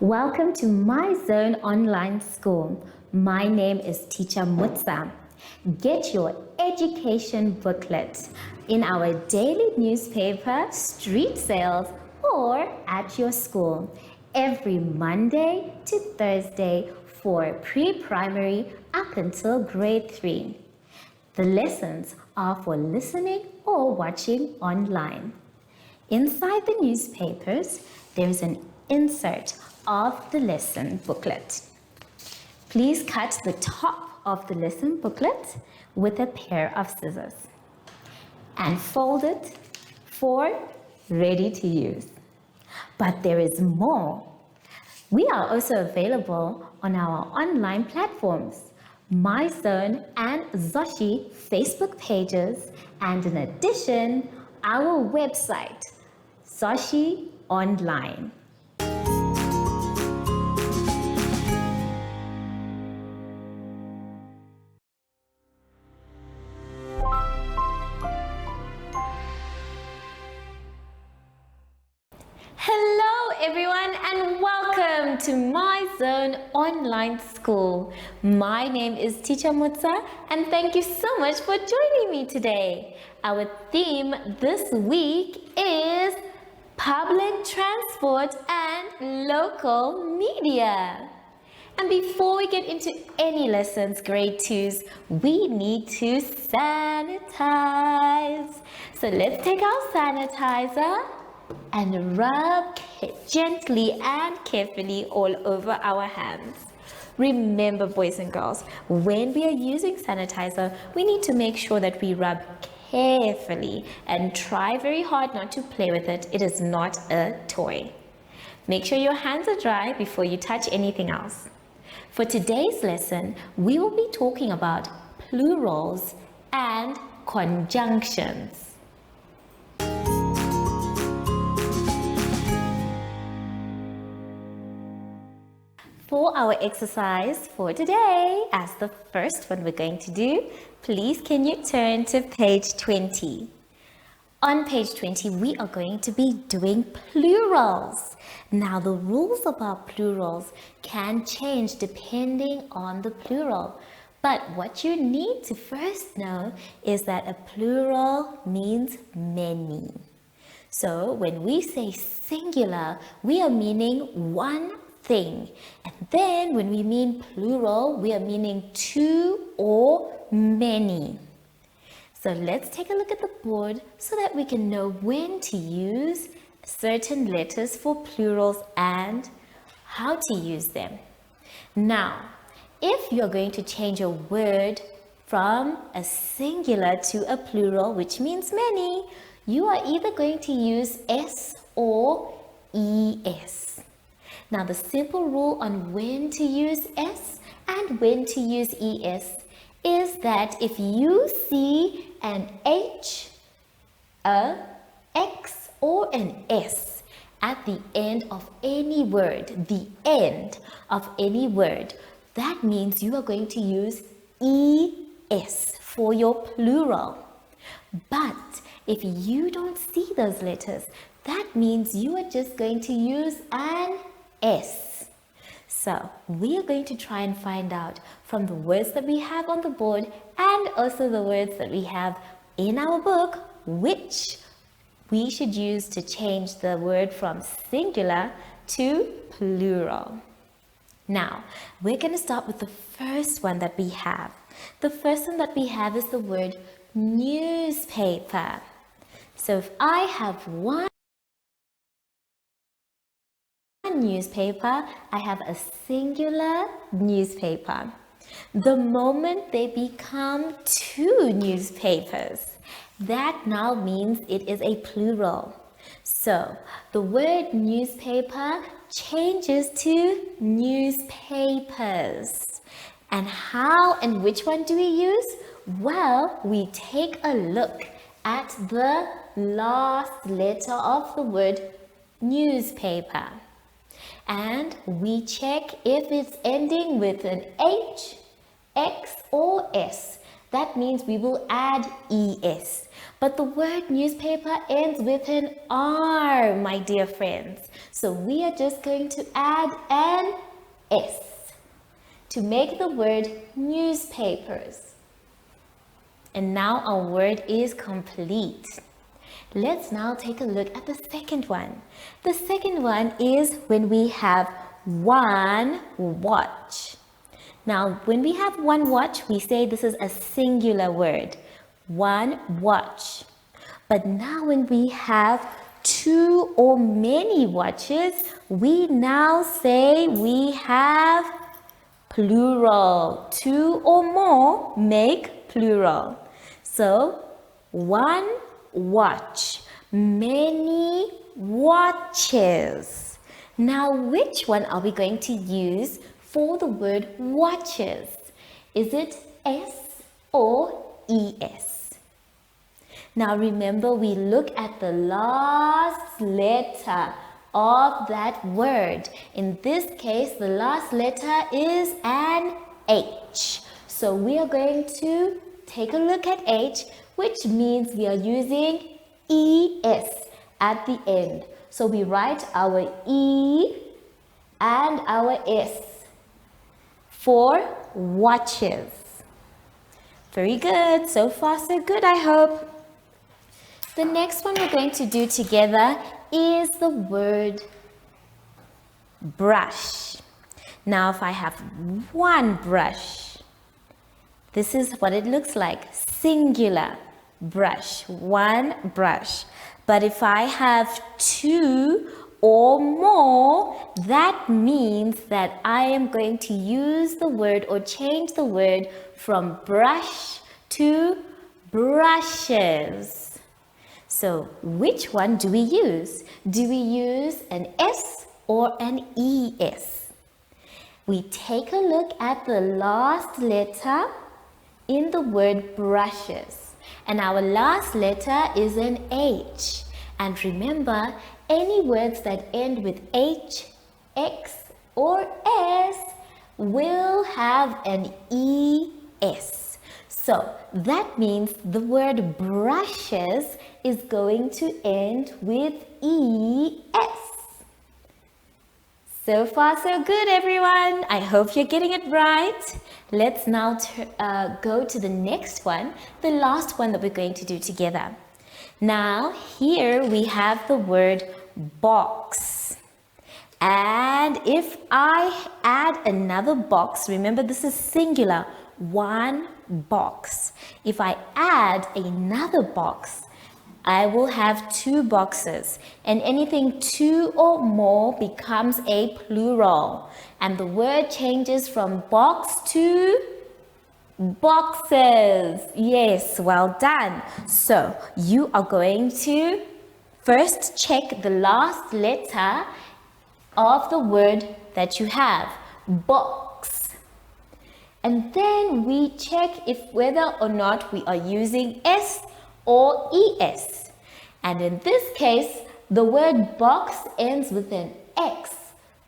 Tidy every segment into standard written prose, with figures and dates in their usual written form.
Welcome to My Zone Online School. My name is Teacher Mutsa. Get your education booklet in our daily newspaper, street sales, or at your school every Monday to Thursday for pre-primary up until grade 3. The lessons are for listening or watching online. Inside the newspapers, there is an insert of the lesson booklet. Please cut the top of the lesson booklet with a pair of scissors and fold it for ready to use. But there is more. We are also available on our online platforms, MyZone and Zoshi Facebook pages, and in addition, our website, Zoshi Online. Hello everyone and welcome to My Zone Online School. My name is Teacher Mutsa and thank you so much for joining me today. Our theme this week is public transport and local media. And before we get into any lessons, grade 2s, we need to sanitize. So let's take our sanitizer and rub gently and carefully all over our hands. Remember, boys and girls, when we are using sanitizer, we need to make sure that we rub carefully and try very hard not to play with it. It is not a toy. Make sure your hands are dry before you touch anything else. For today's lesson, we will be talking about plurals and conjunctions. For our exercise for today, as the first one we're going to do, please can you turn to page 20. On page 20, we are going to be doing plurals. Now, the rules about plurals can change depending on the plural. But what you need to first know is that a plural means many. So, when we say singular, we are meaning one thing. And then when we mean plural, we are meaning two or many. So let's take a look at the board so that we can know when to use certain letters for plurals and how to use them. Now, if you're going to change a word from a singular to a plural, which means many, you are either going to use S or ES. Now, the simple rule on when to use S and when to use ES is that if you see an H, a X, or an S at the end of any word, that means you are going to use ES for your plural. But if you don't see those letters, that means you are just going to use an S. So we are going to try and find out from the words that we have on the board and also the words that we have in our book, which we should use to change the word from singular to plural. Now, we're going to start with the first one that we have. The first one that we have is the word newspaper. So if I have one newspaper, I have a singular newspaper. The moment they become two newspapers, that now means it is a plural. So the word newspaper changes to newspapers. And how and which one do we use? Well, we take a look at the last letter of the word newspaper. And we check if it's ending with an H, X, or S. That means we will add es. But the word newspaper ends with an R, my dear friends. So we are just going to add an S to make the word newspapers. And now our word is complete. Let's now take a look at the second one. The second one is when we have one watch. Now, when we have one watch, we say this is a singular word. One watch. But now when we have two or many watches, we now say we have plural. Two or more make plural. So, one watch, many watches. Now, which one are we going to use for the word watches? Is it S or ES? Now remember, we look at the last letter of that word. In this case, the last letter is an H. So we are going to take a look at H, which means we are using ES at the end. So we write our E and our S for watches. Very good. So far, so good, I hope. The next one we're going to do together is the word brush. Now, if I have one brush, this is what it looks like. Singular brush, one brush. But if I have two or more, that means that I am going to use the word or change the word from brush to brushes. So which one do we use? Do we use an S or an ES? We take a look at the last letter in the word brushes. And our last letter is an H. And remember, any words that end with H, X, or S will have an ES. So that means the word brushes is going to end with ES. So far, so good, everyone. I hope you're getting it right. Let's now go to the next one, the last one that we're going to do together. Now, here we have the word box. And if I add another box, remember this is singular, one box. If I add another box, I will have two boxes, and anything two or more becomes a plural, and the word changes from box to boxes. Yes, well done. So you are going to first check the last letter of the word that you have, box. And then we check if whether or not we are using S or ES. And in this case, the word box ends with an X,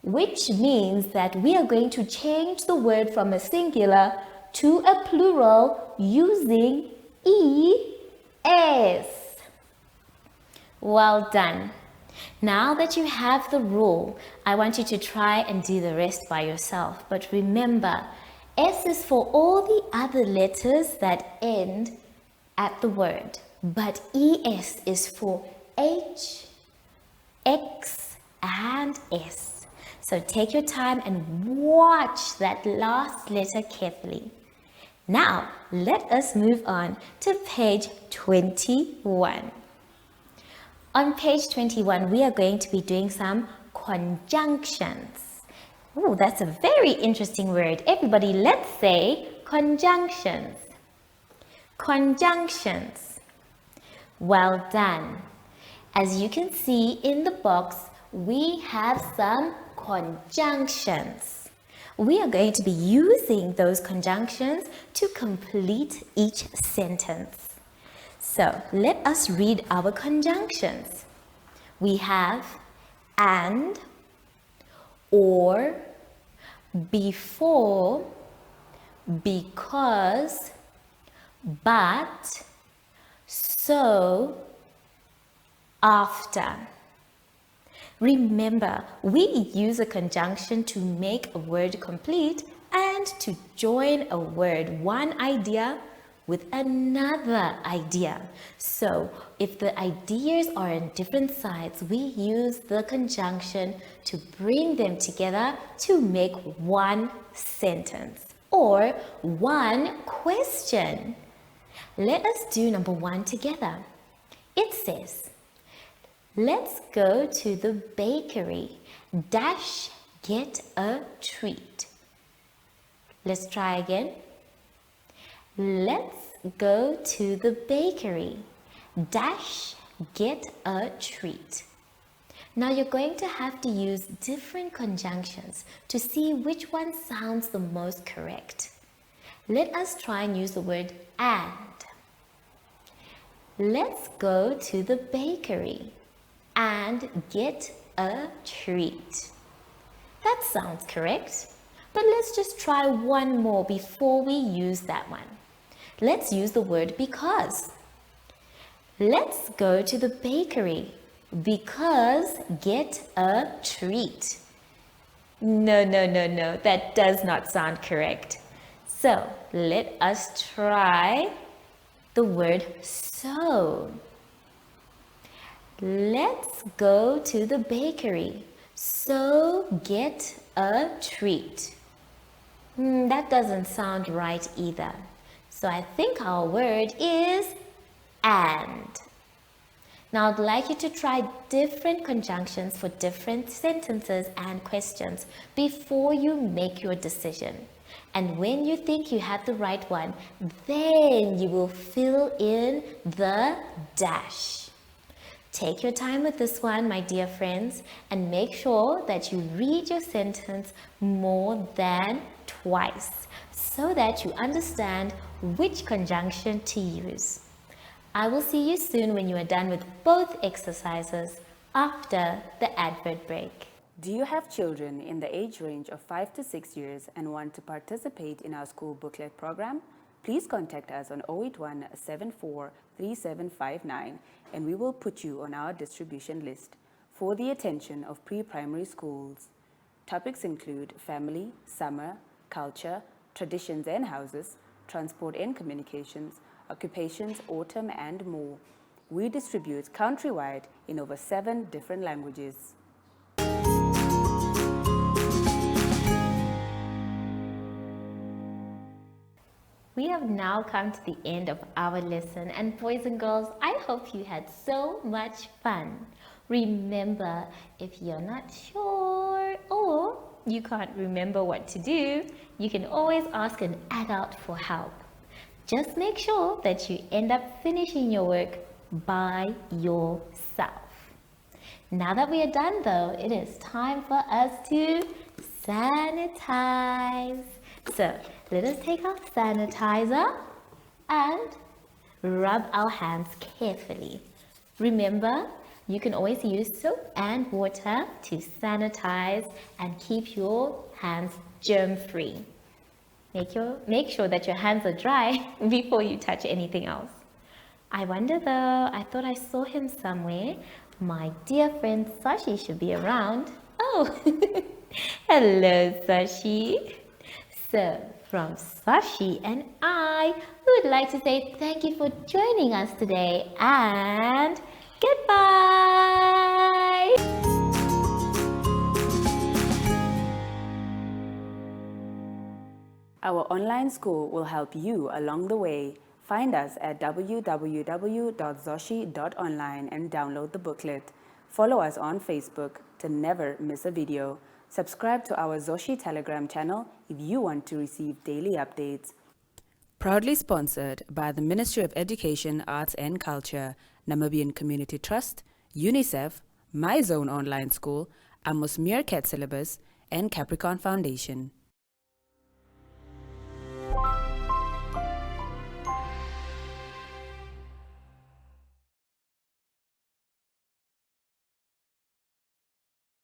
which means that we are going to change the word from a singular to a plural using ES. Well done. Now that you have the rule, I want you to try and do the rest by yourself. But remember, S is for all the other letters that end at the word, but ES is for H, X, and S. So take your time and watch that last letter carefully. Now, let us move on to page 21. On page 21, we are going to be doing some conjunctions. Oh, that's a very interesting word. Everybody, let's say conjunctions. Conjunctions. Well done. As you can see in the box, we have some conjunctions. We are going to be using those conjunctions to complete each sentence. So let us read our conjunctions. We have and, or, before, because, but, so, after. Remember, we use a conjunction to make a word complete and to join a word, one idea with another idea. So, if the ideas are on different sides, we use the conjunction to bring them together to make one sentence or one question. Let us do number 1 together. It says, let's go to the bakery, dash, get a treat. Let's try again. Let's go to the bakery, dash, get a treat. Now you're going to have to use different conjunctions to see which one sounds the most correct. Let us try and use the word and. Let's go to the bakery and get a treat. That sounds correct, but let's just try one more before we use that one. Let's use the word because. Let's go to the bakery because get a treat. No, that does not sound correct. So let us try the word so. Let's go to the bakery, so get a treat. That doesn't sound right either. So I think our word is and. Now I'd like you to try different conjunctions for different sentences and questions before you make your decision. And when you think you have the right one, then you will fill in the dash. Take your time with this one, my dear friends, and make sure that you read your sentence more than twice so that you understand which conjunction to use. I will see you soon when you are done with both exercises after the advert break. Do you have children in the age range of 5 to 6 years and want to participate in our school booklet program? Please contact us on 081 74 3759 and we will put you on our distribution list for the attention of pre-primary schools. Topics include family, summer, culture, traditions and houses, transport and communications, occupations, autumn and more. We distribute countrywide in over 7 different languages. We have now come to the end of our lesson, and boys and girls, I hope you had so much fun. Remember, if you're not sure or you can't remember what to do, you can always ask an adult for help. Just make sure that you end up finishing your work by yourself. Now that we are done though, it is time for us to sanitize. So let us take our sanitizer and rub our hands carefully. Remember, you can always use soap and water to sanitize and keep your hands germ-free. Make sure that your hands are dry before you touch anything else. I wonder though, I thought I saw him somewhere. My dear friend Sashi should be around. Oh, hello Sashi. So, from Sashi and I would like to say thank you for joining us today and goodbye! Our online school will help you along the way. Find us at www.zoshi.online and download the booklet. Follow us on Facebook to never miss a video. Subscribe to our Zoshi Telegram channel if you want to receive daily updates. Proudly sponsored by the Ministry of Education, Arts and Culture, Namibian Community Trust, UNICEF, My Zone Online School, Amos Meerkat Syllabus, and Capricorn Foundation.